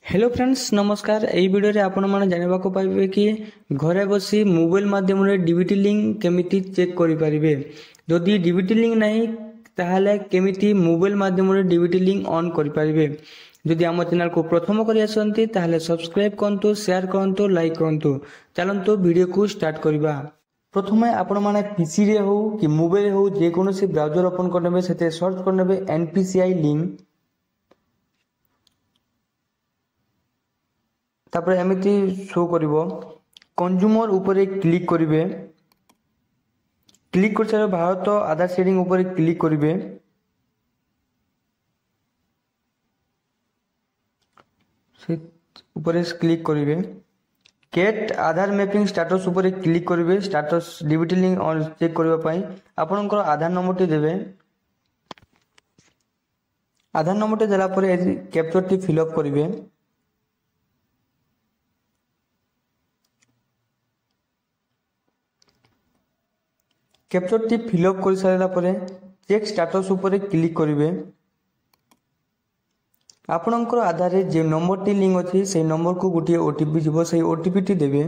Hello friends नमस्कार। यही video रे आपण माने जानिबा को पाइबे कि घरे बसी मोबाइल माध्यम रे डीबीटी लिंक केमिति चेक करि परिबे। जदि डीबीटी लिंक नाही ताहाले केमिति मोबाइल माध्यम रे डीबीटी लिंक ऑन करि परिबे। जदि हम चैनल को प्रथम करि आसंती ताहाले सब्सक्राइब करंतु, शेयर करंतु, लाइक करंतु। चलंतु वीडियो को स्टार्ट करिबा। प्रथमे आपण माने पीसी रे हो कि मोबाइल हो जे कोनोसी ब्राउजर ओपन करनेबे सेते सर्च करनेबे एनपीसीआई लिंक। तापर एमिति शो करिवो कंज्यूमर ऊपर क्लिक करिवे। क्लिक कर सारे भारत आधार सेटिंग ऊपर क्लिक करिवे। से ऊपर क्लिक करिवे। गेट आधार मैपिंग स्टेटस ऊपर क्लिक करिवे। Status DBT link on check करबा पई आपनकर आधार नंबर टी देबे। आधार नंबर टी देला परे कैप्चर टी फिल अप करिवे। कैप्चर टी फिल अप कर सारा परे चेक स्टेटस ऊपर क्लिक करिवे। आपनकर आधार रे जे नंबर टी लिंक अछि से नंबर को गुटिए ओटीपी जिवो से ओटीपी टी देबे।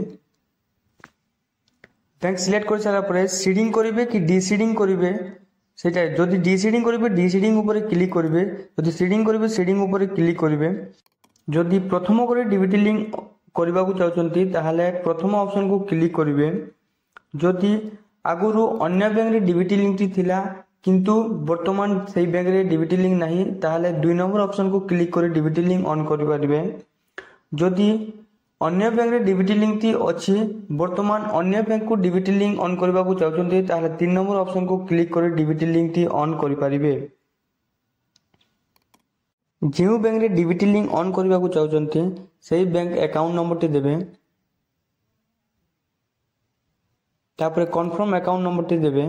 बैंक सिलेक्ट कर सारा परे सीडिंग करिवे कि डीसीडिंग करिवे सेटा। जदि डीसीडिंग करिवे डीसीडिंग ऊपर क्लिक करिवे। जदि सीडिंग करिवे सीडिंग ऊपर क्लिक करिवे। जदि प्रथम करे डीबीटी लिंक करबा को चाहचंती ताहाले प्रथम ऑप्शन को क्लिक करिवे। जदि आगुरु अन्य बैंक रे डीबीटी लिंक टी थिला किंतु वर्तमान सेही बैंक रे डीबीटी लिंक नाही ताहाले 2 नंबर ऑप्शन को क्लिक करे डीबीटी लिंक ऑन करि परिबे। जदि अन्य बैंक रे डीबीटी लिंक टी अछि वर्तमान अन्य बैंक को डीबीटी लिंक ऑन करबा को चाहचंती ताहाले 3 नंबर ऑप्शन को क्लिक करे डीबीटी लिंक टी ऑन करि परिबे। जेउ बैंक रे डीबीटी लिंक ऑन करबा को चाहचंती सेही बैंक अकाउंट नंबर टी देबे। तापर कन्फर्म अकाउंट नंबर टी देबे।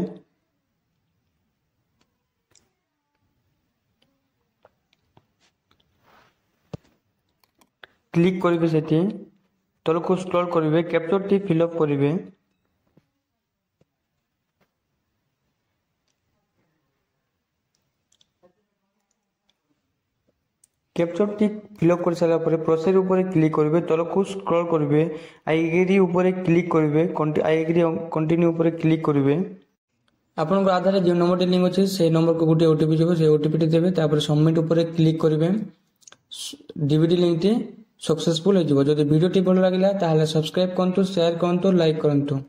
क्लिक करिवे सेठी तल को स्क्रॉल करिवे कैप्चर टी फिल अप करिवे। कैप्चर टी फिल अप कर सारा परे प्रोसेस ऊपर क्लिक करिवे तल को स्क्रॉल करिवे आई एग्री ऊपर क्लिक करिवे। आई एग्री कंटिन्यू ऊपर क्लिक करिवे। आपन आधार जे नंबर टी लिंक अछि से नंबर को गुटे ओटीपी जेबो से ओटीपी टी देबे। तापर सबमिट ऊपर क्लिक करिवे। डीबीटी लिंक टी सक्सेसफुल हो जिवो। जदि वीडियो टी भल लागिला ताहाले सब्सक्राइब करंतु, शेयर करंतु, लाइक करंतु।